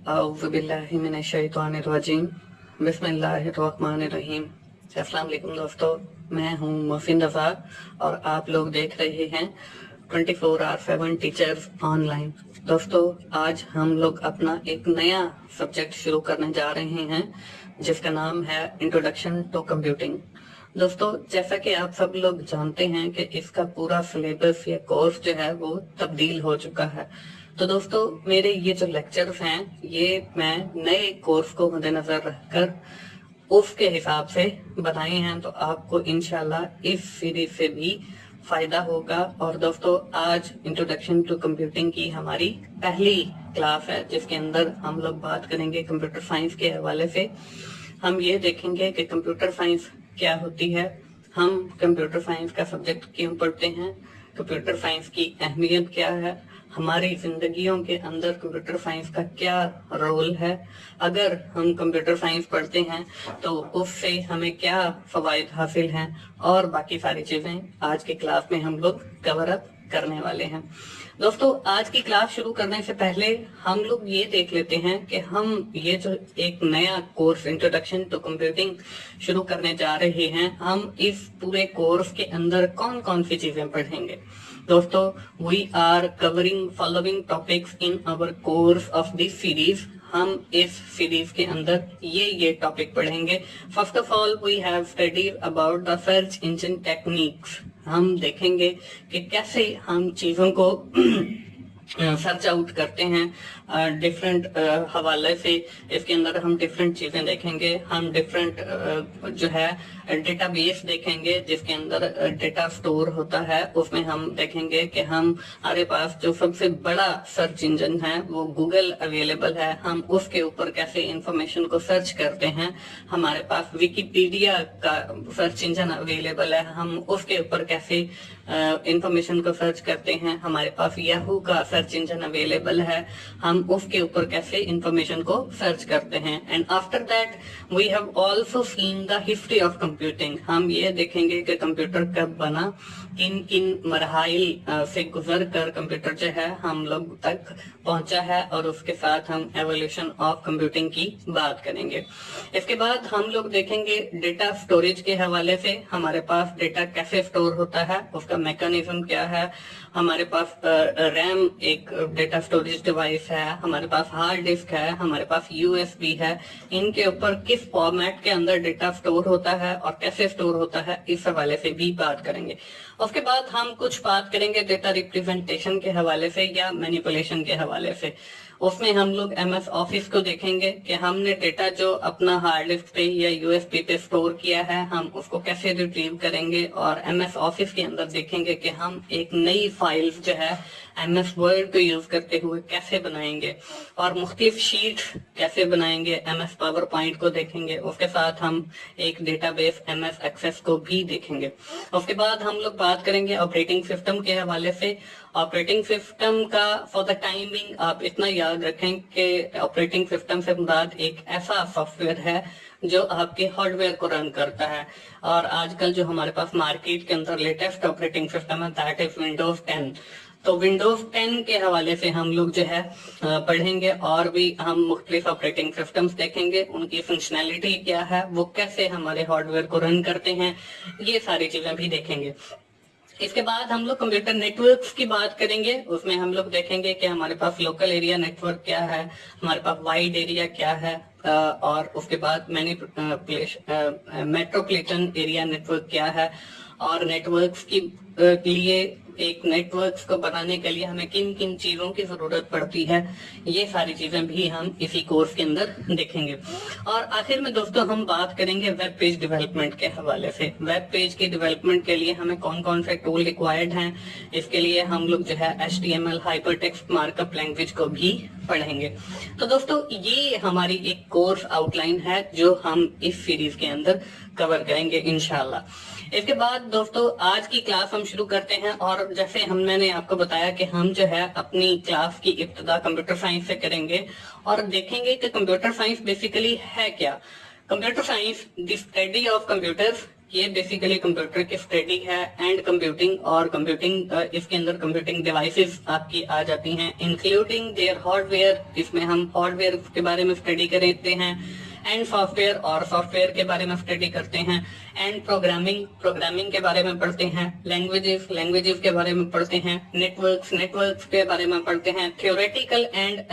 औज़ुबिल्लाहिमिनश्शैतानिर्रजीम बिस्मिल्लाहिर्रहमानिर्रहीम। अस्सलाम वालेकुम दोस्तों, मैं हूं मोहसिन रज़ा और आप लोग देख रहे हैं 24/7 टीचर्स ऑनलाइन। दोस्तों, आज हम लोग अपना एक नया सब्जेक्ट शुरू करने जा रहे हैं जिसका नाम है इंट्रोडक्शन टू कंप्यूटिंग। दोस्तों, जैसा कि आप सब लोग जानते हैं कि इसका पूरा सिलेबस या कोर्स जो है वो तब्दील हो चुका है। तो दोस्तों, मेरे ये जो लेक्चर्स हैं ये मैं नए कोर्स को मद्देनजर रखकर उसके हिसाब से बनाए हैं, तो आपको इंशाल्लाह इस सीरीज से भी फायदा होगा। और दोस्तों, आज इंट्रोडक्शन टू कंप्यूटिंग की हमारी पहली क्लास है जिसके अंदर हम लोग बात करेंगे कंप्यूटर साइंस के हवाले से। हम ये देखेंगे कि कंप्यूटर साइंस क्या होती है, हम कंप्यूटर साइंस का सब्जेक्ट क्यों पढ़ते हैं, कंप्यूटर साइंस की अहमियत क्या है, हमारी जिंदगियों के अंदर कंप्यूटर साइंस का क्या रोल है, अगर हम कंप्यूटर साइंस पढ़ते हैं तो उससे हमें क्या फवायद हासिल हैं, और बाकी सारी चीजें आज की क्लास में हम लोग कवर अप करने वाले हैं। दोस्तों, आज की क्लास शुरू करने से पहले हम लोग ये देख लेते हैं कि हम ये जो एक नया कोर्स इंट्रोडक्शन टू कंप्यूटिंग शुरू करने जा रहे हैं, हम इस पूरे कोर्स के अंदर कौन कौन सी चीजें पढ़ेंगे। दोस्तों, we are covering following topics in our course of this series. हम इस सीरीज के अंदर ये टॉपिक पढ़ेंगे। First of all, we have studied about the search engine techniques. हम देखेंगे कि कैसे हम चीजों को सर्च आउट करते हैं डिफरेंट हवाले से। इसके अंदर हम डिफरेंट चीजें देखेंगे, हम डिफरेंट जो है डेटाबेस देखेंगे जिसके अंदर डेटा स्टोर होता है। उसमें हम देखेंगे कि हमारे पास जो सबसे बड़ा सर्च इंजन है वो गूगल अवेलेबल है, हम उसके ऊपर कैसे इंफॉर्मेशन को सर्च करते हैं। हमारे पास विकिपीडिया का सर्च इंजन अवेलेबल है, हम उसके ऊपर कैसे इंफॉर्मेशन को सर्च करते हैं। हमारे पास याहू का सर्च इंजन अवेलेबल है, हम उसके ऊपर कैसे इंफॉर्मेशन को सर्च करते हैं। And after that we have also seen the history of computing. हम ये देखेंगे कि कंप्यूटर कब बना, किन किन मरहाइल से गुजर कर कंप्यूटर जो है हम लोग तक पहुंचा है, और उसके साथ हम एवोल्यूशन ऑफ कंप्यूटिंग की बात करेंगे। इसके बाद हम लोग देखेंगे डेटा स्टोरेज के हवाले से। हमारे पास डेटा कैसे स्टोर होता है, उसका मैकेनिज्म क्या है। हमारे पास रैम एक डेटा स्टोरेज डिवाइस है, हमारे पास हार्ड डिस्क है, हमारे पास यूएसबी है। इनके ऊपर किस फॉर्मेट के अंदर डेटा स्टोर होता है और कैसे स्टोर होता है, इस हवाले से भी बात करेंगे। उसके बाद हम कुछ बात करेंगे डेटा रिप्रेजेंटेशन के हवाले से या मैनिपुलेशन के हवाले से। उसमें हम लोग एमएस ऑफिस को देखेंगे कि हमने डेटा जो अपना हार्ड डिस्क पे या यूएसबी पे स्टोर किया है हम उसको कैसे रिट्रीव करेंगे, और एमएस ऑफिस के अंदर देखेंगे कि हम एक नई फाइल जो है एमएस वर्ड को यूज करते हुए कैसे बनाएंगे, और मुख्तलिफ शीट कैसे बनाएंगे। एमएस पावर पॉइंट को देखेंगे, उसके साथ हम एक डेटाबेस एमएस एक्सेस को भी देखेंगे। उसके बाद हम लोग बात करेंगे ऑपरेटिंग सिस्टम के हवाले से। ऑपरेटिंग सिस्टम का फॉर द टाइमिंग आप इतना याद रखें कि ऑपरेटिंग सिस्टम से मुराद एक ऐसा सॉफ्टवेयर है जो आपके हार्डवेयर को रन करता है। और आजकल जो हमारे पास मार्केट के अंदर लेटेस्ट ऑपरेटिंग सिस्टम है दैट इज विंडोज 10। तो विंडोज 10 के हवाले से हम लोग जो है पढ़ेंगे, और भी हम मुख्तलिफ ऑपरेटिंग सिस्टम्स देखेंगे, उनकी फंक्शनैलिटी क्या है, वो कैसे हमारे हार्डवेयर को रन करते हैं, ये सारी चीजें भी देखेंगे। इसके बाद हम लोग कंप्यूटर नेटवर्क्स की बात करेंगे। उसमें हम लोग देखेंगे कि हमारे पास लोकल एरिया नेटवर्क क्या है, हमारे पास वाइड एरिया क्या है, और उसके बाद मेट्रोपॉलिटन एरिया नेटवर्क क्या है, और नेटवर्क्स की लिए एक नेटवर्क्स को बनाने के लिए हमें किन किन चीजों की जरूरत पड़ती है, ये सारी चीजें भी हम इसी कोर्स के अंदर देखेंगे। और आखिर में दोस्तों हम बात करेंगे वेब पेज डेवलपमेंट के हवाले से। वेब पेज के डेवलपमेंट के लिए हमें कौन कौन से टूल रिक्वायर्ड हैं, इसके लिए हम लोग जो है HTML हाइपरटेक्स्ट मार्कअप लैंग्वेज को भी पढ़ेंगे। तो दोस्तों, ये हमारी एक कोर्स आउटलाइन है जो हम इस सीरीज के अंदर कवर करेंगे इंशाल्लाह। इसके बाद दोस्तों आज की क्लास हम शुरू करते हैं, और जैसे मैंने आपको बताया कि हम जो है अपनी क्लास की इब्तिदा कंप्यूटर साइंस से करेंगे और देखेंगे कि कंप्यूटर साइंस बेसिकली है क्या। Computer science the study of computers ये बेसिकली कंप्यूटर की स्टडी है एंड कंप्यूटिंग, और कंप्यूटिंग इसके अंदर कंप्यूटिंग डिवाइसेस आपकी आ जाती हैं इंक्लूडिंग देयर हार्डवेयर। इसमें हम हार्डवेयर के बारे में स्टडी करते हैं, एंड सॉफ्टवेयर और सॉफ्टवेयर के बारे में स्टडी करते हैं, एंड प्रोग्रामिंग के बारे में पढ़ते हैं, लैंग्वेजेस के बारे में पढ़ते हैं, नेटवर्क्स के बारे में पढ़ते हैं, theoretical and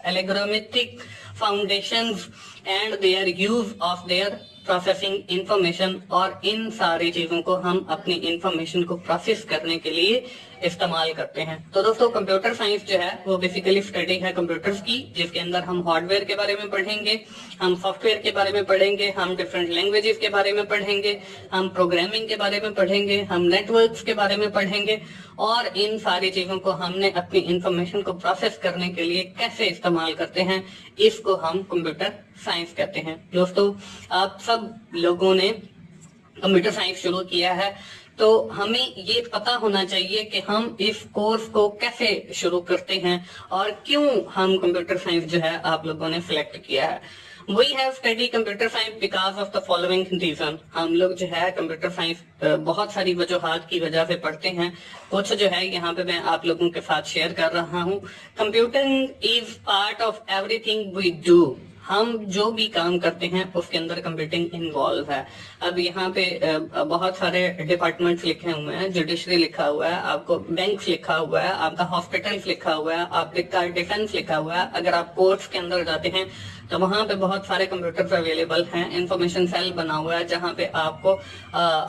algorithmic foundations and their use of their processing information. और इन सारी चीजों को हम अपनी इंफॉर्मेशन को प्रोसेस करने के लिए इस्तेमाल करते हैं। तो दोस्तों कंप्यूटर साइंस जो है वो बेसिकली स्टडी है कंप्यूटर्स की, जिसके अंदर हम हार्डवेयर के बारे में पढ़ेंगे, हम सॉफ्टवेयर के बारे में पढ़ेंगे, हम डिफरेंट लैंग्वेजेस के बारे में पढ़ेंगे, हम प्रोग्रामिंग के बारे में पढ़ेंगे, हम नेटवर्क्स के बारे में पढ़ेंगे, और इन सारी चीजों को हमने अपनी इंफॉर्मेशन को प्रोसेस करने के लिए कैसे इस्तेमाल करते हैं, इसको हम कंप्यूटर साइंस कहते हैं। दोस्तों आप सब लोगों ने कंप्यूटर साइंस शुरू किया है, तो हमें ये पता होना चाहिए कि हम इस कोर्स को कैसे शुरू करते हैं और क्यों हम कंप्यूटर साइंस जो है आप लोगों ने सिलेक्ट किया है। We have studied computer science because of the following reason। हम लोग जो है कंप्यूटर साइंस बहुत सारी वजूहात की वजह से पढ़ते हैं, कुछ जो है यहाँ पे मैं आप लोगों के साथ शेयर कर रहा हूँ। Computing is part of everything we do. हम जो भी काम करते हैं उसके अंदर कंप्यूटिंग इन्वॉल्व है। अब यहाँ पे बहुत सारे डिपार्टमेंट्स लिखे हुए हैं, जुडिशरी लिखा हुआ है, आपको बैंक्स लिखा हुआ है, आपका हॉस्पिटल्स लिखा हुआ है, आपका डिफेंस लिखा हुआ है। अगर आप कोर्ट्स के अंदर जाते हैं तो वहां पे बहुत सारे कंप्यूटर्स अवेलेबल हैं। इंफॉर्मेशन सेल बना हुआ है जहां पे आपको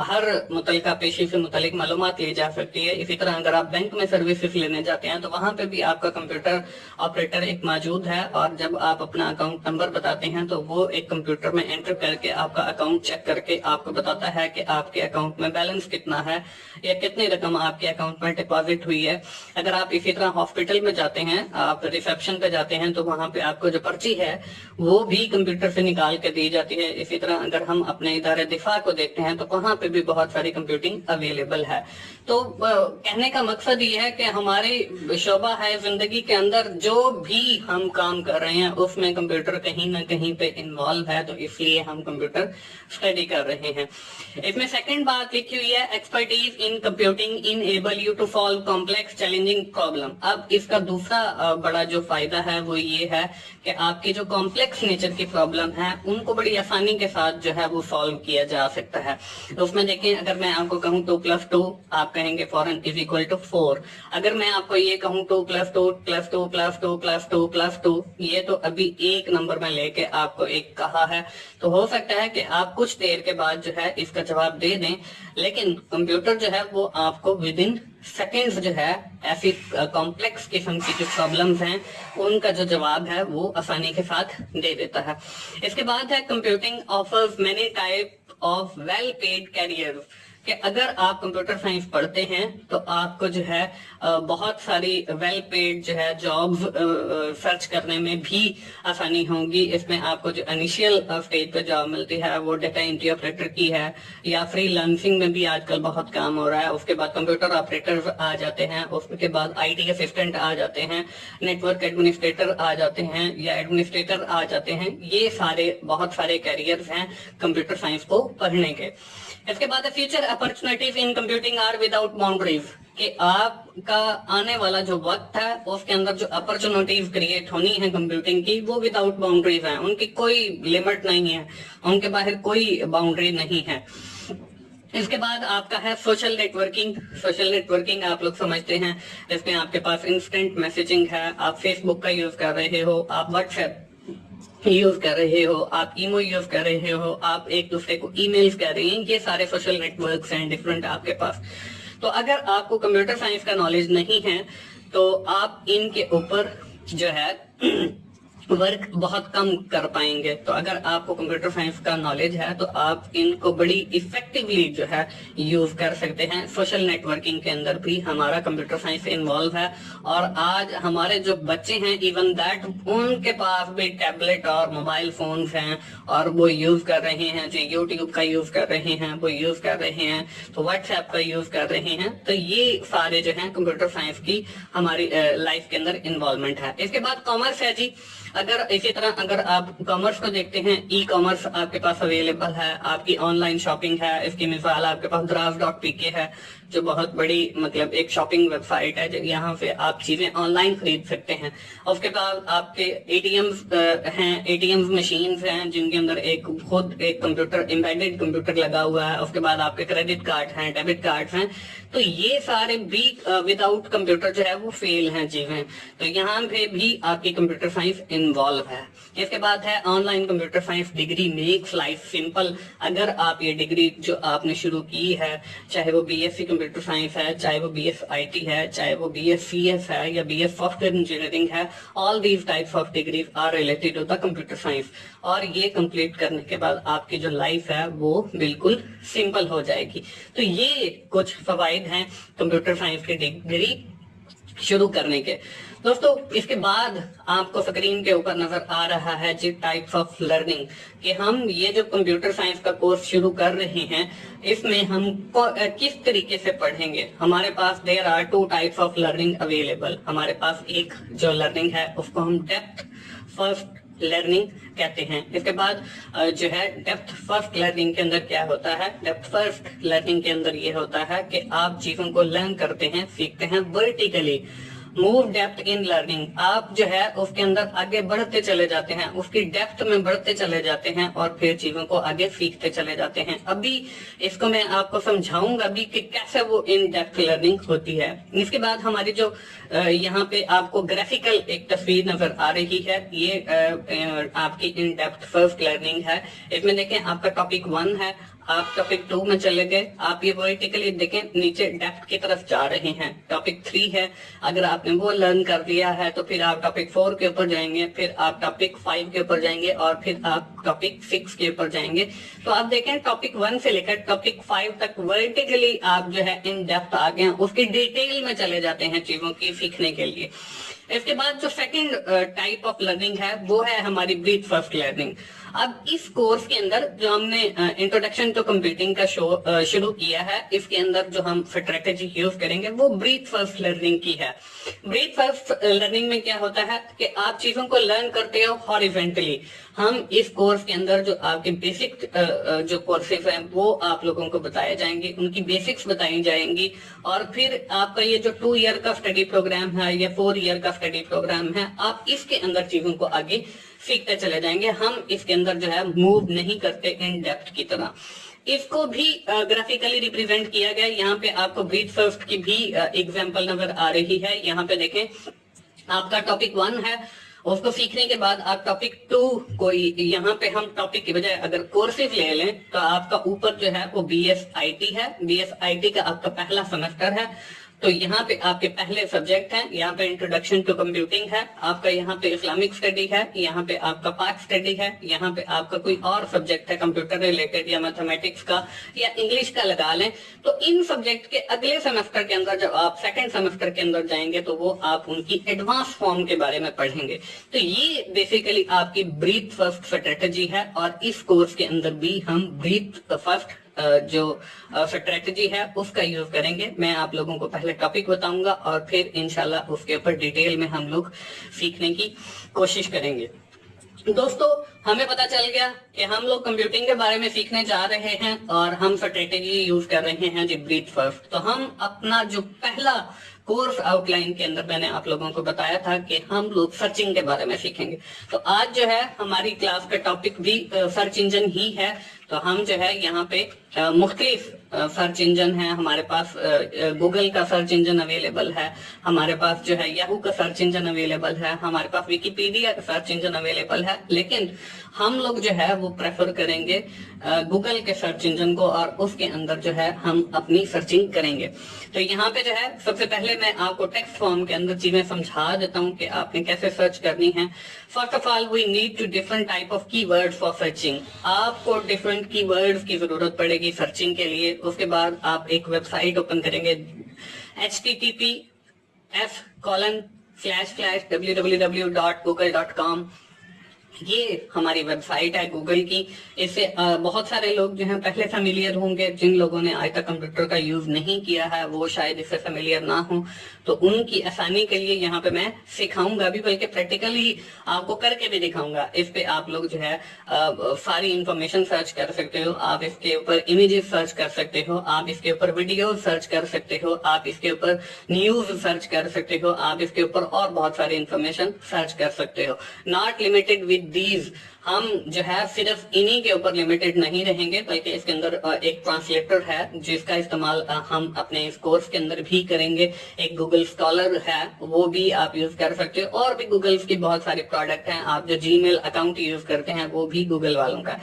हर मुतलका पेशी से मुतलिक मालूमात ली जा सकती है। इसी तरह अगर आप बैंक में सर्विसेज लेने जाते हैं तो वहां पे भी आपका कंप्यूटर ऑपरेटर एक मौजूद है, और जब आप अपना अकाउंट नंबर बताते हैं तो वो एक कंप्यूटर में एंटर करके आपका अकाउंट चेक करके आपको बताता है कि आपके अकाउंट में बैलेंस कितना है या कितनी रकम आपके अकाउंट में डिपॉजिट हुई है। अगर आप इसी तरह हॉस्पिटल में जाते हैं, आप रिसेप्शन पे जाते हैं, तो वहां पे आपको जो पर्ची है वो भी कंप्यूटर से निकाल के दी जाती है। इसी तरह अगर हम अपने इदारे दिफा को देखते हैं तो वहां पे भी बहुत सारी कंप्यूटिंग अवेलेबल है। तो कहने का मकसद ये है कि हमारे शोबा है जिंदगी के अंदर जो भी हम काम कर रहे हैं उसमें कंप्यूटर कहीं ना कहीं पे इन्वॉल्व है, तो इसलिए हम कंप्यूटर स्टडी कर रहे हैं। इसमें सेकंड बात लिखी हुई है, expertise in computing enable you to solve complex challenging problem. अब इसका दूसरा बड़ा जो फायदा है वो ये है कि आपकी जो कॉम्प्लेक्स नेचर की प्रॉब्लम है उनको बड़ी आसानी के साथ जो है वो सॉल्व किया जा सकता है। तो उसमें देखें, अगर मैं आपको कहूँ 2 + 2 आप कहेंगे फौरन = 4। अगर मैं आपको ये कहूँ 2 + 2 + 2 + 2 + 2 + 2, ये तो अभी एक नंबर में लेके आपको एक कहा है, तो हो सकता है कि आप कुछ देर के बाद जो है इसका जवाब दे दें, लेकिन कंप्यूटर जो है वो आपको विद इन सेकेंड्स जो है ऐसी कॉम्प्लेक्स किस्म की जो प्रॉब्लम्स हैं उनका जो जवाब है वो आसानी के साथ दे देता है। इसके बाद है computing offers many type of well paid career, कि अगर आप कंप्यूटर साइंस पढ़ते हैं तो आपको जो है बहुत सारी वेल पेड जो है जॉब्स सर्च करने में भी आसानी होगी। इसमें आपको जो इनिशियल स्टेज पे जॉब मिलती है वो डाटा एंट्री ऑपरेटर की है, या फ्रीलांसिंग में भी आजकल बहुत काम हो रहा है। उसके बाद कंप्यूटर ऑपरेटर आ जाते हैं, उसके बाद IT असिस्टेंट आ जाते हैं, नेटवर्क एडमिनिस्ट्रेटर आ जाते हैं, या एडमिनिस्ट्रेटर आ जाते हैं। ये सारे बहुत सारे कैरियर्स हैं कंप्यूटर साइंस को पढ़ने के। इसके बाद future opportunities in computing are without boundaries, कि आपका आने वाला जो वक्त है उसके अंदर जो अपॉर्चुनिटीज क्रिएट होनी है कंप्यूटिंग की वो विदाउट बाउंड्रीज है, उनकी कोई लिमिट नहीं है, उनके बाहर कोई बाउंड्री नहीं है। इसके बाद आपका है सोशल नेटवर्किंग। सोशल नेटवर्किंग आप लोग समझते हैं, जिसमें आपके पास इंस्टेंट मैसेजिंग है, आप फेसबुक का यूज कर रहे हो, आप व्हाट्सएप यूज कर रहे हो, आप ईमो यूज कर रहे हो, आप एक दूसरे को ईमेल्स कर रहे हैं, ये सारे सोशल नेटवर्क्स हैं डिफरेंट आपके पास। तो अगर आपको कंप्यूटर साइंस का नॉलेज नहीं है तो आप इनके ऊपर जो है वर्क बहुत कम कर पाएंगे। तो अगर आपको कंप्यूटर साइंस का नॉलेज है तो आप इनको बड़ी इफेक्टिवली जो है यूज कर सकते हैं। सोशल नेटवर्किंग के अंदर भी हमारा कंप्यूटर साइंस इन्वॉल्व है, और आज हमारे जो बच्चे हैं इवन दैट उनके पास भी टैबलेट और मोबाइल फोन्स हैं और वो यूज कर रहे हैं, जो यूट्यूब का यूज कर रहे हैं, वो यूज कर रहे हैं, तो व्हाट्सएप का यूज कर रहे हैं। तो ये सारे जो है कंप्यूटर साइंस की हमारी लाइफ के अंदर इन्वॉल्वमेंट है। इसके बाद कॉमर्स है जी। अगर इसी तरह अगर आप कॉमर्स को देखते हैं, ई कॉमर्स आपके पास अवेलेबल है, आपकी ऑनलाइन शॉपिंग है। इसकी मिसाल आपके पास Draft.pk है, जो बहुत बड़ी मतलब एक शॉपिंग वेबसाइट है, जो यहाँ पे आप चीजें ऑनलाइन खरीद सकते हैं। उसके बाद आपके एटीएम्स हैं, एटीएम मशीन्स हैं जिनके अंदर एक खुद एक कंप्यूटर, एम्बेडेड कंप्यूटर लगा हुआ है। उसके बाद आपके क्रेडिट कार्ड हैं, डेबिट कार्ड हैं। तो ये सारे भी विदाउट कंप्यूटर जो है वो फेल हैं चीजें। तो यहाँ पे भी आपकी कंप्यूटर साइंस इन्वॉल्व है। इसके बाद है online computer science degree makes life simple. अगर आप ये डिग्री जो आपने शुरू की है, चाहे वो बीएससी कंप्यूटर साइंस है, चाहे वो बीएस आईटी है, चाहे वो बीएससीएस है या बीएस सॉफ्टवेयर इंजीनियरिंग है, all these types of degrees are related to the computer science. और ये कंप्लीट करने के बाद आपकी जो लाइफ है वो बिल्कुल सिंपल हो जाएगी। तो ये कुछ फवाइद हैं कंप्यूटर साइंस की डिग्री शुरू करने के। दोस्तों, इसके बाद आपको स्क्रीन के ऊपर नजर आ रहा है जी टाइप्स ऑफ लर्निंग, कि हम ये जो कंप्यूटर साइंस का कोर्स शुरू कर रहे हैं, इसमें हम किस तरीके से पढ़ेंगे। हमारे पास there are 2 types of learning available. हमारे पास एक जो लर्निंग है उसको हम डेप्थ फर्स्ट लर्निंग कहते हैं। इसके बाद जो है डेप्थ फर्स्ट लर्निंग के अंदर क्या होता है, डेप्थ फर्स्ट लर्निंग के अंदर ये होता है कि आप चीजों को लर्न करते हैं, सीखते हैं vertically. Move depth in learning, आप जो है उसके अंदर आगे बढ़ते चले जाते हैं, उसकी डेप्थ में बढ़ते चले जाते हैं और फिर चीजों को आगे सीखते चले जाते हैं। अभी इसको मैं आपको समझाऊंगा भी कि कैसे वो इन डेप्थ लर्निंग होती है। इसके बाद हमारी जो यहाँ पे आपको ग्राफिकल एक तस्वीर नजर आ रही है, ये आपकी इन डेप्थ फर्स्ट लर्निंग है। इसमें देखें आपका टॉपिक 1 है, आप टॉपिक 2 में चले गए, आप ये वर्टिकली देखें नीचे डेप्थ की तरफ जा रहे हैं। टॉपिक 3 है, अगर आपने वो लर्न कर लिया है तो फिर आप टॉपिक 4 के ऊपर जाएंगे, फिर आप टॉपिक 5 के ऊपर जाएंगे और फिर आप टॉपिक 6 के ऊपर जाएंगे। तो आप देखें टॉपिक 1 से लेकर टॉपिक 5 तक वर्टिकली आप जो है इन डेप्थ आ गए, उसकी डिटेल में चले जाते हैं चीजों की सीखने के लिए। इसके बाद जो सेकंड टाइप ऑफ लर्निंग है वो है हमारी ब्रीथ फर्स्ट लर्निंग। अब इस कोर्स के अंदर जो हमने इंट्रोडक्शन टू कंप्यूटिंग का शुरू किया है, इसके अंदर जो हम स्ट्रेटेजी यूज करेंगे वो ब्रीथ फर्स्ट लर्निंग की है। ब्रीथ फर्स्ट लर्निंग में क्या होता है कि आप चीजों को लर्न करते हो हॉरिजॉन्टली। हम इस कोर्स के अंदर जो आपके बेसिक जो कोर्सेज हैं वो आप लोगों को बताए जाएंगे, उनकी बेसिक्स बताई जाएंगी और फिर आपका ये जो 2 ईयर का स्टडी प्रोग्राम है या 4 ईयर का स्टडी प्रोग्राम है, आप इसके अंदर चीजों को आगे सीखते चले जाएंगे। हम इसके अंदर जो है मूव नहीं करते इन डेप्थ की तरह। इसको भी ग्राफिकली रिप्रेजेंट किया गया। यहाँ पे आपको ब्रीथ फर्स्ट की भी एग्जांपल नजर आ रही है। यहाँ पे देखें आपका टॉपिक 1 है, उसको सीखने के बाद आप टॉपिक 2 को, यहाँ पे हम टॉपिक की बजाय अगर कोर्सेज ले लें तो आपका ऊपर जो है वो बीएस आईटी है। बीएस आईटी का आपका पहला सेमेस्टर है। तो यहाँ पे आपके पहले सब्जेक्ट हैं, यहाँ पे इंट्रोडक्शन टू कंप्यूटिंग है, आपका यहाँ पे इस्लामिक स्टडी है, यहाँ पे आपका पाक स्टडी है, यहाँ पे आपका कोई और सब्जेक्ट है कंप्यूटर रिलेटेड या मैथमेटिक्स का या इंग्लिश का लगा लें। तो इन सब्जेक्ट के अगले सेमेस्टर के अंदर जब आप सेकंड सेमेस्टर के अंदर जाएंगे तो वो आप उनकी एडवांस फॉर्म के बारे में पढ़ेंगे। तो ये बेसिकली आपकी ब्रीथ फर्स्ट स्ट्रेटेजी है और इस कोर्स के अंदर भी हम ब्रीथ फर्स्ट जो स्ट्रेटेजी है उसका यूज करेंगे। मैं आप लोगों को पहले टॉपिक बताऊंगा और फिर इंशाल्लाह उसके ऊपर डिटेल में हम लोग सीखने की कोशिश करेंगे। दोस्तों, हमें पता चल गया कि हम लोग कंप्यूटिंग के बारे में सीखने जा रहे हैं और हम स्ट्रेटेजी यूज कर रहे हैं जी ब्रीथ फर्स्ट। तो हम अपना जो पहला कोर्स आउटलाइन के अंदर मैंने आप लोगों को बताया था कि हम लोग सर्चिंग के बारे में सीखेंगे। तो आज जो है हमारी क्लास का टॉपिक भी सर्च इंजन ही है। तो हम जो है यहाँ पे मुख्तलिफ सर्च इंजन है, हमारे पास गूगल का सर्च इंजन अवेलेबल है, हमारे पास जो है याहू का सर्च इंजन अवेलेबल है, हमारे पास विकिपीडिया का सर्च इंजन अवेलेबल है। लेकिन हम लोग जो है वो प्रेफर करेंगे गूगल के सर्च इंजन को और उसके अंदर जो है हम अपनी सर्चिंग करेंगे। तो यहाँ पे जो है सबसे पहले मैं आपको टेक्स्ट फॉर्म के अंदर चीजें समझा देता हूँ कि आपने कैसे सर्च करनी है। First of all we need to different type of keywords for searching. आपको डिफरेंट कीवर्ड्स की जरूरत पड़ेगी सर्चिंग के लिए। उसके बाद आप एक वेबसाइट ओपन करेंगे https://www.google.com। یہ ہماری ویب سائٹ ہے گوگل کی. اس سے بہت سارے لوگ جو ہیں پہلے فیملیئر ہوں گے. جن لوگوں نے آج تک کمپیوٹر کا یوز نہیں کیا ہے وہ شاید اس سے فیملیئر نہ ہوں, تو ان کی آسانی کے لیے یہاں پہ میں سکھاؤں گا بھی, بلکہ پریکٹیکلی آپ کو کر کے بھی دکھاؤں گا. اس پہ آپ لوگ جو ہے ساری انفارمیشن سرچ کر سکتے ہو, آپ اس کے اوپر امیجز سرچ کر سکتے ہو, آپ اس کے اوپر ویڈیوز سرچ کر سکتے ہو, آپ اس کے اوپر نیوز سرچ کر سکتے ہو, آپ اس کے اوپر اور بہت ساری انفارمیشن سرچ کر سکتے ہو. ناٹ لمیٹڈ ود دیز, ہم جو ہے صرف انہی کے اوپر لمیٹڈ نہیں رہیں گے, بلکہ اس کے اندر ایک ٹرانسلیٹر ہے جس کا استعمال ہم اپنے اس کورس کے اندر بھی کریں گے. ایک گوگل اسکالر ہے وہ بھی آپ یوز کر سکتے ہو, اور بھی گوگل کی بہت ساری پروڈکٹ ہیں. آپ جو جی میل اکاؤنٹ یوز کرتے ہیں وہ بھی گوگل والوں کا ہے.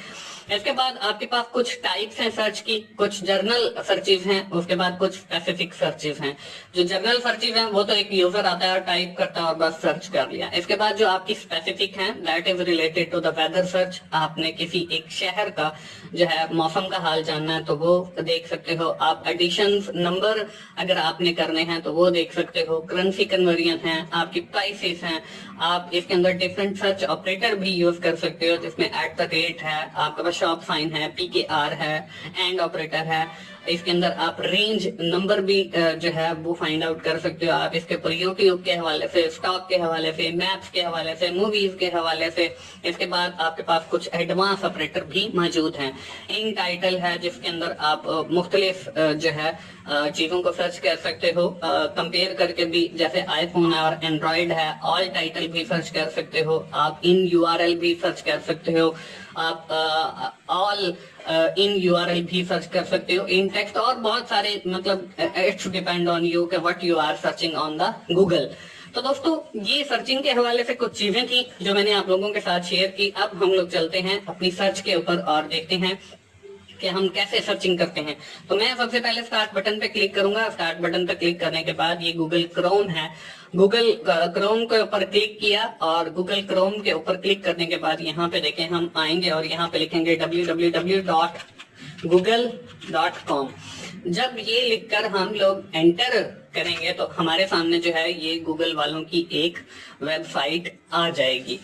اس کے بعد آپ کے پاس کچھ ٹائپس ہیں سرچ کی, کچھ جرنل سرچز ہیں, اس کے بعد کچھ اسپیسیفک سرچز ہیں. جو جرنل سرچز ہیں وہ تو ایک یوزر آتا ہے اور ٹائپ کرتا ہے اور بس سرچ کر لیا. اس کے بعد جو آپ کی اسپیسیفک ہیں that is related to the weather search. آپ نے کسی ایک شہر کا جو ہے موسم کا حال جاننا ہے تو وہ دیکھ سکتے ہو. آپ ایڈیشنز نمبر اگر آپ نے کرنے ہیں تو وہ دیکھ سکتے ہو. کرنسی کنورژن ہیں, آپ کی پرائسز ہیں. آپ اس کے اندر ڈفرینٹ سرچ آپریٹر بھی یوز کر سکتے ہو, جس میں @ ہے, آپ کے پاس شاپ سائن ہے, PKR ہے, اینڈ آپریٹر ہے. اس کے اندر آپ رینج نمبر بھی جو ہے وہ فائنڈ آؤٹ کر سکتے ہو. آپ اس کے اوپر یوٹیوب کے حوالے سے, اسٹاک کے حوالے سے, میپس کے حوالے سے, موویز کے حوالے سے. اس کے بعد آپ کے پاس کچھ ایڈوانس آپریٹر بھی موجود ہیں. ان ٹائٹل ہے جس کے اندر آپ مختلف جو ہے چیزوں کو سرچ کر سکتے ہو, کمپیئر کر کے بھی. جیسے آئی فون اور اینڈرائڈ ہے, آل ٹائٹل بھی سرچ کر سکتے ہو آپ, ان URL بھی سرچ کر سکتے ہو آپ, آل ان URL بھی سرچ کر سکتے ہو, ان ٹیکسٹ, اور بہت سارے. مطلب اٹس ڈیپینڈ آن یو کہ what you are searching on the Google. تو دوستو یہ سرچنگ کے حوالے سے کچھ چیزیں تھیں جو میں نے آپ لوگوں کے ساتھ شیئر کی. اب ہم لوگ چلتے ہیں اپنی سرچ کے اوپر اور دیکھتے ہیں کہ ہم کیسے سرچنگ کرتے ہیں. تو میں سب سے پہلے اسٹارٹ بٹن پہ کلک کروں گا. اسٹارٹ بٹن پہ کلک کرنے کے بعد یہ گوگل کروم ہے, گوگل کروم کے اوپر کلک کیا, اور گوگل کروم کے اوپر کلک کرنے کے بعد یہاں پہ دیکھیں ہم آئیں گے اور یہاں پہ لکھیں گے www.google.com. جب یہ لکھ کر ہم لوگ انٹر کریں گے تو ہمارے سامنے جو ہے یہ گوگل والوں کی ایک ویب سائٹ آ جائے گی.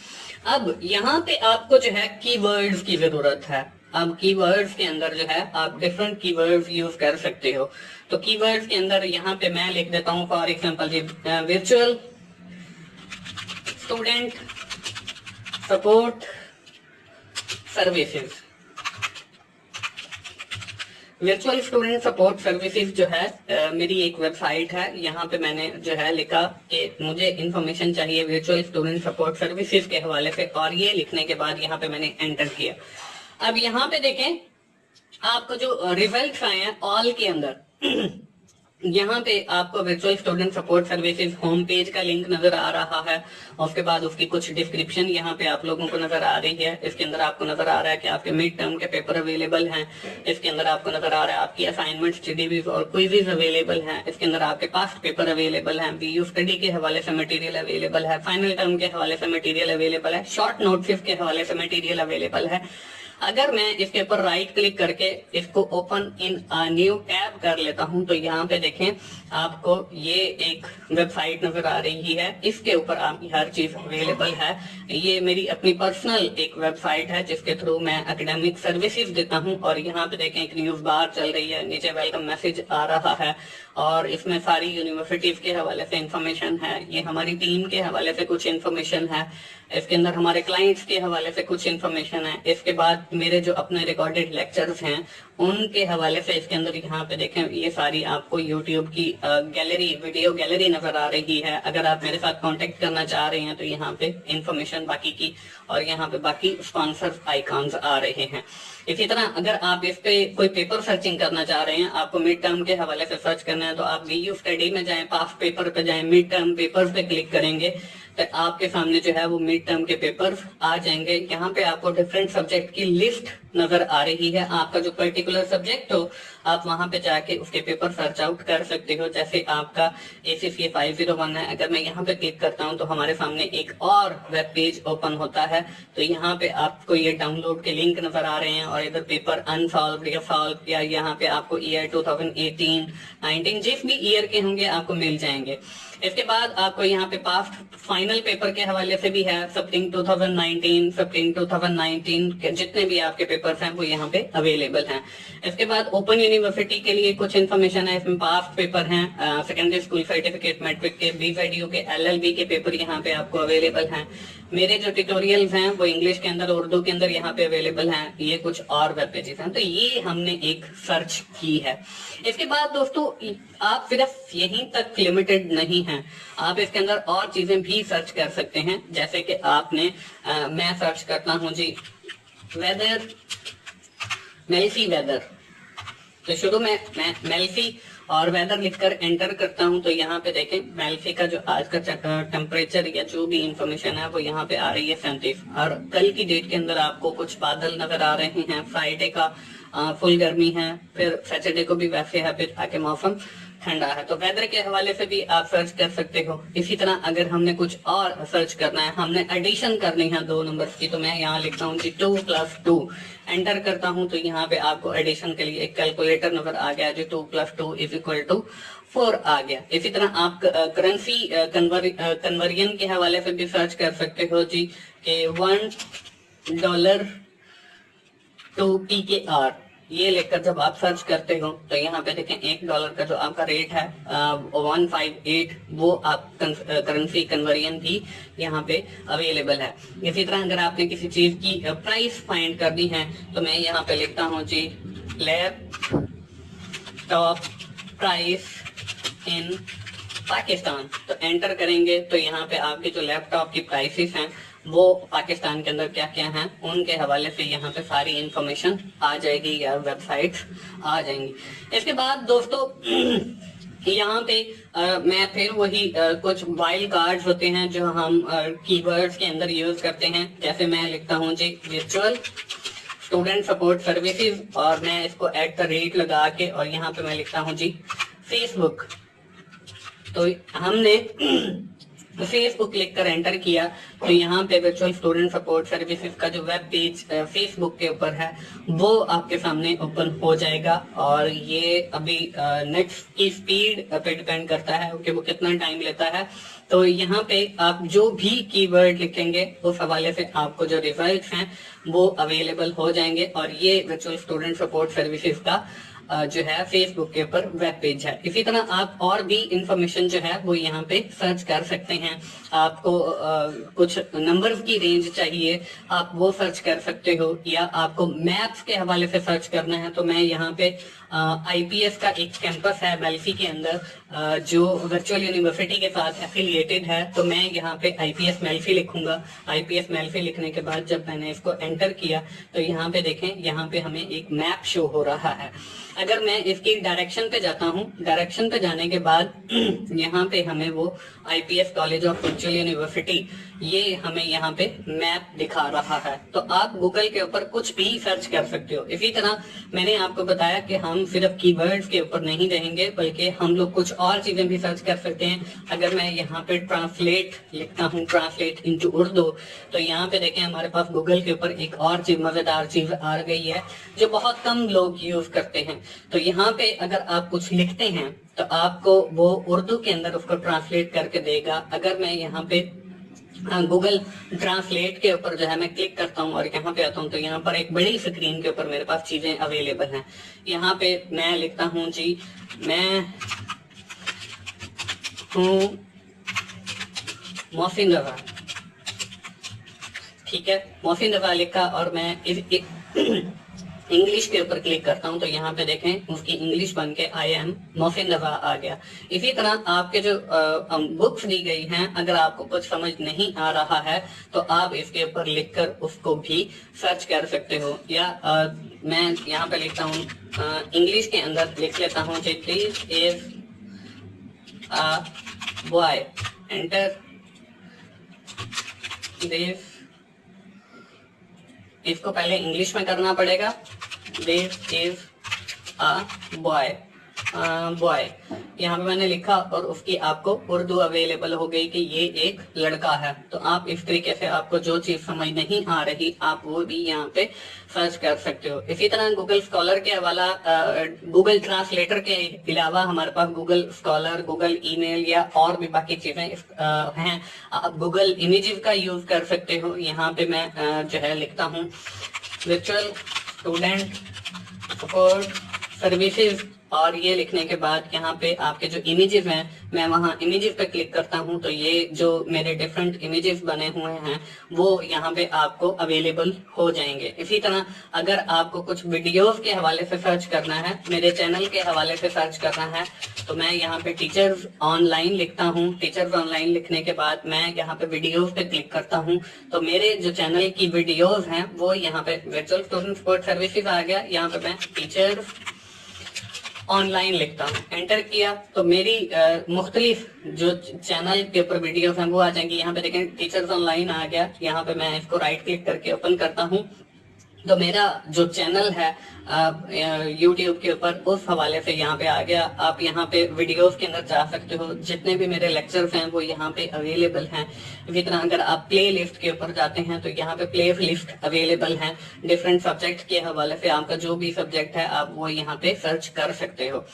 اب یہاں پہ آپ کو جو ہے کی ورڈز کی ضرورت ہے. اب کی ورڈز کے اندر جو ہے آپ ڈفرنٹ کی ورڈز یوز کر سکتے ہو. تو کی ورڈز کے اندر یہاں پہ میں لکھ دیتا ہوں for example G virtual student support services. Virtual student support services جو ہے میری ایک ویب سائٹ ہے. یہاں پہ میں نے جو ہے لکھا کہ مجھے انفارمیشن چاہیے ورچوئل اسٹوڈنٹ سپورٹ سروسز کے حوالے سے, اور یہ لکھنے کے بعد یہاں پہ میں نے انٹر کیا. اب یہاں پہ دیکھیں آپ کو جو ریزلٹس آئے ہیں آل کے اندر, یہاں پہ آپ کو virtual student support services home page کا لنک نظر آ رہا ہے. اس کے بعد اس کی کچھ ڈسکرپشن یہاں پہ آپ لوگوں کو نظر آ رہی ہے. اس کے اندر آپ کو نظر آ رہا ہے کہ آپ کے مڈ ٹرم کے پیپر اویلیبل ہیں. اس کے اندر آپ کو نظر آ رہا ہے آپ کی اسائنمنٹ اسٹڈیز اور کوئزز اویلیبل ہیں. اس کے اندر آپ کے پاسٹ پیپر اویلیبل ہیں, BU اسٹڈی کے حوالے سے مٹیریل اویلیبل ہے, فائنل ٹرم کے حوالے سے مٹیریل اویلیبل ہے, شارٹ نوٹس کے حوالے سے مٹیریل اویلیبل ہے. اگر میں اس کے اوپر رائٹ کلک کر کے اس کو اوپن ان نیو ٹیب کر لیتا ہوں تو یہاں پہ دیکھیں آپ کو یہ ایک ویب سائٹ نظر آ رہی ہے. اس کے اوپر آپ کی ہر چیز اویلیبل ہے. یہ میری اپنی پرسنل ایک ویب سائٹ ہے جس کے تھرو میں اکیڈمک سروسز دیتا ہوں. اور یہاں پہ دیکھیں ایک نیوز بار چل رہی ہے, نیچے ویلکم میسج آ رہا ہے, اور اس میں ساری یونیورسٹیز کے حوالے سے انفارمیشن ہے. یہ ہماری ٹیم کے حوالے سے کچھ انفارمیشن ہے. اس کے اندر ہمارے کلائنٹس کے حوالے سے کچھ انفارمیشن ہے. اس کے بعد میرے جو اپنے ریکارڈڈ لیکچرز ہیں ان کے حوالے سے اس کے اندر یہاں پہ دیکھیں یہ ساری آپ کو یوٹیوب کی گیلری, ویڈیو گیلری نظر آ رہی ہے. اگر آپ میرے ساتھ کانٹیکٹ کرنا چاہ رہے ہیں تو یہاں پہ انفارمیشن باقی کی, اور یہاں پہ باقی اسپانسر آئیکانز آ رہے ہیں. اسی طرح اگر آپ اس پہ کوئی پیپر سرچنگ کرنا چاہ رہے ہیں, آپ کو مڈ ٹرم کے حوالے سے سرچ کرنا ہے, تو آپ BU اسٹڈی میں جائیں, پاسٹ پیپر پہ جائیں, مڈ ٹرم پیپرز پہ کلک کریں گے تو آپ کے سامنے جو ہے وہ مڈ ٹرم کے پیپر آ جائیں گے. یہاں پہ آپ کو ڈفرینٹ سبجیکٹ کی لسٹ نظر آ رہی ہے. آپ کا جو پرٹیکولر سبجیکٹ ہو آپ وہاں پہ جا کے اس کے پیپر سرچ آؤٹ کر سکتے ہو. جیسے آپ کا ACCA 501 ہے, اگر میں یہاں پہ کلک کرتا ہوں تو ہمارے سامنے ایک اور ویب پیج اوپن ہوتا ہے. تو یہاں پہ آپ کو یہ ڈاؤن لوڈ کے لنک نظر آ رہے ہیں, اور ادھر پیپر انسالوڈ یا سالو, یا یہاں پہ آپ کو ایئر 2018 19 جس بھی ایئر کے ہوں گے آپ کو مل جائیں گے. इसके बाद आपको यहाँ पे पास्ट फाइनल पेपर के हवाले से भी है, स्प्रिंग 2019 के जितने भी आपके पेपर्स हैं वो यहाँ पे अवेलेबल हैं। इसके बाद ओपन यूनिवर्सिटी के लिए कुछ इन्फॉर्मेशन है, इसमें पास्ट पेपर हैं, सेकेंडरी स्कूल सर्टिफिकेट, मैट्रिक के, BZU के, LLB के पेपर यहाँ पे आपको अवेलेबल हैं। मेरे जो ट्यूटोरियल्स हैं वो इंग्लिश के अंदर, उर्दू के अंदर यहाँ पे अवेलेबल हैं। ये कुछ और वेब पेजेस हैं, तो ये हमने एक सर्च की है। इसके बाद दोस्तों आप सिर्फ यहीं तक लिमिटेड नहीं हैं, आप इसके अंदर और चीजें भी सर्च कर सकते हैं। जैसे कि आपने मैं सर्च करता हूं जी वेदर, मेल्फी वेदर, तो शुरू में मैं मेल्फी और वेदर लिखकर एंटर करता हूं, तो यहाँ पे देखें मेल्फी का जो आज का टेम्परेचर या जो भी इंफॉर्मेशन है वो यहाँ पे आ रही है 37, और कल की डेट के अंदर आपको कुछ बादल नजर आ रहे हैं। फ्राइडे का फुल गर्मी है, फिर सैटरडे को भी वैसे है, फिर आके मौसम ठंडा है। तो वेदर के हवाले से भी आप सर्च कर सकते हो। इसी तरह अगर हमने कुछ और सर्च करना है, हमने एडिशन करनी है 2 नंबर की, तो मैं यहाँ लिखता हूँ 2 + 2, एंटर करता हूँ तो यहाँ पे आपको एडिशन के लिए एक कैलकुलेटर नंबर आ गया जो 2 + 2 = 4 आ गया। इसी तरह आप करेंसी कन्वर्जन के हवाले से भी सर्च कर सकते हो जी कि $1 to PKR, ये लेकर जब आप सर्च करते हो तो यहाँ पे देखें $1 का जो आपका रेट है 158, वो आप करेंसी कन्वर्जन भी यहाँ पे अवेलेबल है। इसी तरह अगर आपने किसी चीज की प्राइस फाइंड करनी है तो मैं यहाँ पे लिखता हूँ जी लैपटॉप प्राइस इन पाकिस्तान, तो एंटर करेंगे तो यहाँ पे आपके जो लैपटॉप की प्राइसेस हैं वो पाकिस्तान के अंदर क्या क्या हैं उनके हवाले से यहाँ पे सारी इंफॉर्मेशन आ जाएगी या वेबसाइट्स आ जाएंगी। इसके बाद दोस्तों यहाँ पे मैं फिर वही कुछ वाइल्ड कार्ड्स होते हैं जो हम कीवर्ड्स के अंदर यूज करते हैं। जैसे मैं लिखता हूँ जी वर्चुअल स्टूडेंट सपोर्ट सर्विसेज, और मैं इसको @ लगा के और यहाँ पे मैं लिखता हूँ जी फेसबुक। तो हमने फेसबुक लिख कर एंटर किया तो यहाँ पे वर्चुअल स्टूडेंट सपोर्ट सर्विसेज का जो वेब पेज फेसबुक के ऊपर है वो आपके सामने ओपन हो जाएगा। और ये अभी नेट की स्पीड पे डिपेंड करता है कि वो कितना टाइम लेता है। तो यहाँ पे आप जो भी कीवर्ड लिखेंगे उस हवाले से आपको जो रिजल्ट्स हैं वो अवेलेबल हो जाएंगे। और ये वर्चुअल स्टूडेंट सपोर्ट सर्विसेज का जो है फेसबुक के ऊपर वेब पेज है। इसी तरह आप और भी इंफॉर्मेशन जो है वो यहाँ पे सर्च कर सकते हैं। आपको कुछ नंबर्स की रेंज चाहिए, आप वो सर्च कर सकते हो, या आपको मैथ्स के हवाले से सर्च करना है तो मैं यहाँ पे IPS का एक कैंपस है मेल्फी के अंदर जो वर्चुअल यूनिवर्सिटी के साथ एफिलिएटेड है, तो मैं यहाँ पे IPS मेल्फी लिखूंगा। IPS मेल्फी लिखने के बाद जब मैंने इसको एंटर किया तो यहाँ पे देखें, यहाँ पे हमें एक मैप शो हो रहा है। अगर मैं इसकी डायरेक्शन पे जाता हूँ, डायरेक्शन पे जाने के बाद यहाँ पे हमें वो IPS college of virtual university ये हमें यहाँ पे मैप दिखा रहा है। तो आप गूगल के ऊपर कुछ भी सर्च कर सकते हो। इसी तरह मैंने आपको बताया कि हम सिर्फ कीवर्ड्स के ऊपर नहीं रहेंगे बल्कि हम लोग कुछ और चीजें भी सर्च कर सकते हैं। अगर मैं यहाँ पे ट्रांसलेट लिखता हूँ, ट्रांसलेट इनटू उर्दू, तो यहाँ पे देखें हमारे पास गूगल के ऊपर एक और चीज, मजेदार चीज आ गई है जो बहुत कम लोग यूज करते हैं। तो यहाँ पे अगर आप कुछ लिखते हैं तो आपको वो उर्दू के अंदर उसको ट्रांसलेट करके देगा। अगर मैं यहाँ पे गूगल ट्रांसलेट के ऊपर जो है मैं क्लिक करता हूँ और यहाँ पे आता हूँ तो यहाँ पर एक बड़ी स्क्रीन के ऊपर मेरे पास चीजें अवेलेबल हैं। यहाँ पे मैं लिखता हूँ जी मैं हूँ मोहसिन रजा, ठीक है, मोहसिन रजा लिखा और मैं इंग्लिश के ऊपर क्लिक करता हूं तो यहाँ पे देखें उसकी इंग्लिश बन के आई एम मोहसिन रजा आ गया। इसी तरह आपके जो बुक्स दी गई हैं, अगर आपको कुछ समझ नहीं आ रहा है तो आप इसके ऊपर लिखकर उसको भी सर्च कर सकते हो। या मैं यहाँ पे लिखता हूँ इंग्लिश के अंदर लिख लेता हूँ this is a boy, enter this, इसको पहले इंग्लिश में करना पड़ेगा, this is a boy, boy, यहाँ पे मैंने लिखा और उसकी आपको उर्दू अवेलेबल हो गई कि ये एक लड़का है। तो आप इस तरीके से आपको जो चीज समझ नहीं आ रही आप वो भी यहाँ पे सर्च कर सकते हो। इसी तरह गूगल स्कॉलर के हवाला, गूगल ट्रांसलेटर के अलावा हमारे पास गूगल स्कॉलर, गूगल ईमेल या और भी बाकी चीजें हैं। आप गूगल इमेजेस का यूज कर सकते हो। यहाँ पे मैं जो है लिखता हूँ वर्चुअल स्टूडेंट सपोर्ट सर्विसेज, और ये लिखने के बाद यहाँ पे आपके जो इमेजेस हैं मैं वहाँ इमेजेस पे क्लिक करता हूँ तो ये जो मेरे डिफरेंट इमेजेस बने हुए हैं वो यहाँ पे आपको अवेलेबल हो जाएंगे। इसी तरह अगर आपको कुछ वीडियोस के हवाले से सर्च करना है, मेरे चैनल के हवाले से सर्च करना है, तो मैं यहाँ पे टीचर्स ऑनलाइन लिखता हूँ। टीचर्स ऑनलाइन लिखने के बाद मैं यहाँ पे वीडियोस पे क्लिक करता हूँ तो मेरे जो चैनल की वीडियोस हैं वो यहाँ पे वर्चुअल स्टूडेंट सपोर्ट सर्विसेज आ गया। यहाँ पे मैं टीचर्स ऑनलाइन लिखता हूँ, एंटर किया तो मेरी मुख्तलिफ जो चैनल के ऊपर वीडियोस हैं वो आ जाएंगी। यहाँ पे देखें टीचर्स ऑनलाइन आ गया। यहाँ पे मैं इसको राइट क्लिक करके ओपन करता हूँ तो मेरा जो चैनल है YouTube के ऊपर उस हवाले से यहाँ पे आ गया। आप यहाँ पे वीडियोस के अंदर जा सकते हो, जितने भी मेरे लेक्चर्स हैं वो यहाँ पे अवेलेबल हैं। इसी तरह अगर आप प्ले लिस्ट के ऊपर जाते हैं तो यहाँ पे प्ले लिस्ट अवेलेबल हैं। डिफरेंट सब्जेक्ट के हवाले से आपका जो भी सब्जेक्ट है आप वो यहाँ पे सर्च कर सकते हो।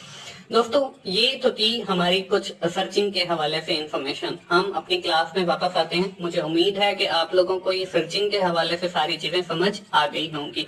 दोस्तों ये तो थी हमारी कुछ सर्चिंग के हवाले से इंफॉर्मेशन। हम अपनी क्लास में वापस आते हैं। मुझे उम्मीद है कि आप लोगों को ये सर्चिंग के हवाले से सारी चीजें समझ आ गई होंगी।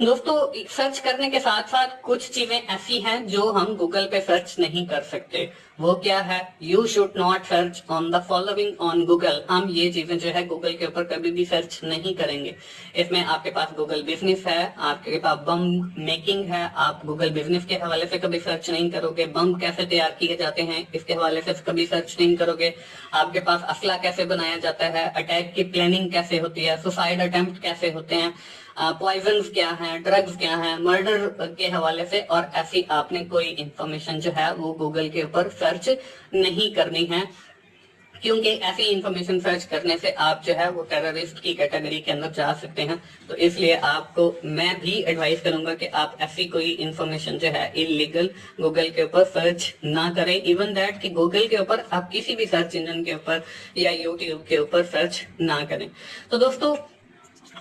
दोस्तों सर्च करने के साथ साथ कुछ चीजें ऐसी हैं जो हम गूगल पे सर्च नहीं कर सकते। वो क्या है? You should not search on the following on Google. हम ये चीजें जो है गूगल के ऊपर कभी भी सर्च नहीं करेंगे। इसमें आपके पास गूगल बिजनेस है, आपके पास बम मेकिंग है, आप गूगल बिजनेस के हवाले से कभी सर्च नहीं करोगे। बम कैसे तैयार किए जाते हैं इसके हवाले से कभी सर्च नहीं करोगे। आपके पास असला कैसे बनाया जाता है, अटैक की प्लानिंग कैसे होती है, सुसाइड अटेम्प्ट कैसे होते हैं, पॉइजन क्या है, ड्रग्स क्या है, मर्डर के हवाले से और ऐसी आपने कोई इंफॉर्मेशन जो है वो गूगल के ऊपर सर्च नहीं करनी है, क्योंकि ऐसी इंफॉर्मेशन सर्च करने से आप जो है वो टेररिस्ट की कैटेगरी के अंदर जा सकते हैं। तो इसलिए आपको मैं भी एडवाइस करूंगा कि आप ऐसी कोई इंफॉर्मेशन जो है इलीगल गूगल के ऊपर सर्च ना करें। इवन दैट कि गूगल के ऊपर आप किसी भी सर्च इंजन के ऊपर या यूट्यूब के ऊपर सर्च ना करें। तो दोस्तों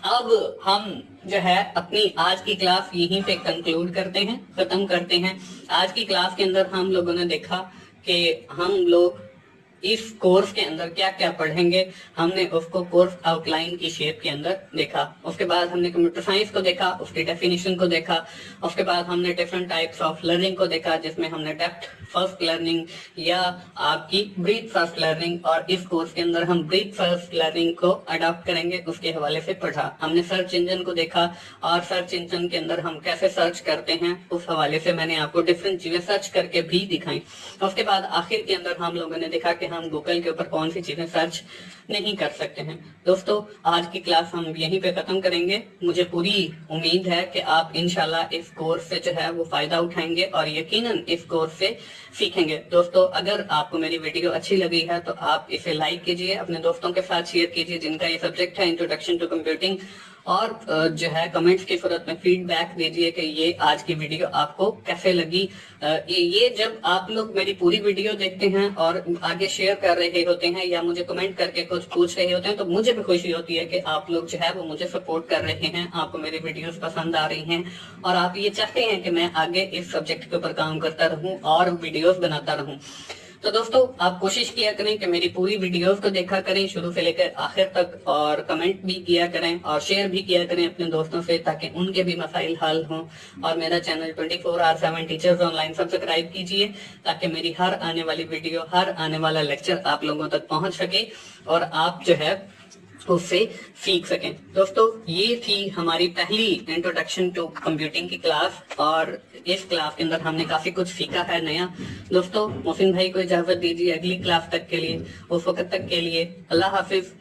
अब हम जो है अपनी आज की क्लास यहीं पे कंक्लूड करते हैं, खत्म करते हैं। आज की क्लास के अंदर हम लोगों ने देखा कि हम लोग इस कोर्स के अंदर क्या क्या पढ़ेंगे। हमने उसको कोर्स आउटलाइन की शेप के अंदर देखा। उसके बाद हमने कंप्यूटर साइंस को देखा, उसकी डेफिनेशन को देखा। उसके बाद हमने डिफरेंट टाइप्स ऑफ लर्निंग को देखा, जिसमें हमने डेप्थ फर्स्ट लर्निंग या आपकी ब्रीथ फर्स्ट लर्निंग, और इस कोर्स के अंदर हम ब्रीथ फर्स्ट लर्निंग को अडॉप्ट करेंगे, उसके हवाले से पढ़ा। हमने सर्च इंजन को देखा और सर्च इंजन के अंदर हम कैसे सर्च करते हैं उस हवाले से मैंने आपको डिफरेंट चीजें सर्च करके भी दिखाई। उसके बाद आखिर के अंदर हम लोगों ने देखा कि हम गूगल के ऊपर कौन सी चीजें सर्च नहीं कर सकते हैं। दोस्तों आज की क्लास हम यहीं पे खत्म करेंगे। मुझे पूरी उम्मीद है कि आप इंशाल्लाह इस कोर्स से जो है वो फायदा उठाएंगे और यकीनन इस कोर्स से सीखेंगे। दोस्तों अगर आपको मेरी वीडियो अच्छी लगी है तो आप इसे लाइक कीजिए, अपने दोस्तों के साथ शेयर कीजिए जिनका ये सब्जेक्ट है इंट्रोडक्शन टू कंप्यूटिंग, और जो है कमेंट्स की सूरत में फीडबैक दीजिए कि ये आज की वीडियो आपको कैसे लगी। ये जब आप लोग मेरी पूरी वीडियो देखते हैं और आगे शेयर कर रहे होते हैं या मुझे कमेंट करके कुछ पूछ रहे होते हैं तो मुझे भी खुशी होती है कि आप लोग जो है वो मुझे सपोर्ट कर रहे हैं, आपको मेरी वीडियोस पसंद आ रही हैं और आप ये चाहते हैं कि मैं आगे इस सब्जेक्ट के ऊपर काम करता रहूं और वीडियोस बनाता रहूं। तो दोस्तों आप कोशिश किया करें कि मेरी पूरी वीडियोस को देखा करें शुरू से लेकर आखिर तक, और कमेंट भी किया करें और शेयर भी किया करें अपने दोस्तों से ताकि उनके भी मसाइल हल हों। और मेरा चैनल 24/7 टीचर्स ऑनलाइन सब्सक्राइब कीजिए ताकि मेरी हर आने वाली वीडियो, हर आने वाला लेक्चर आप लोगों तक पहुंच सके और आप जो है उससे सीख सकें। दोस्तों ये थी हमारी पहली इंट्रोडक्शन टू कंप्यूटिंग की क्लास और इस क्लास के अंदर हमने काफी कुछ सीखा है नया। दोस्तों मोहसिन भाई को इजाजत दीजिए अगली क्लास तक के लिए, उस वक्त तक के लिए अल्लाह हाफिज।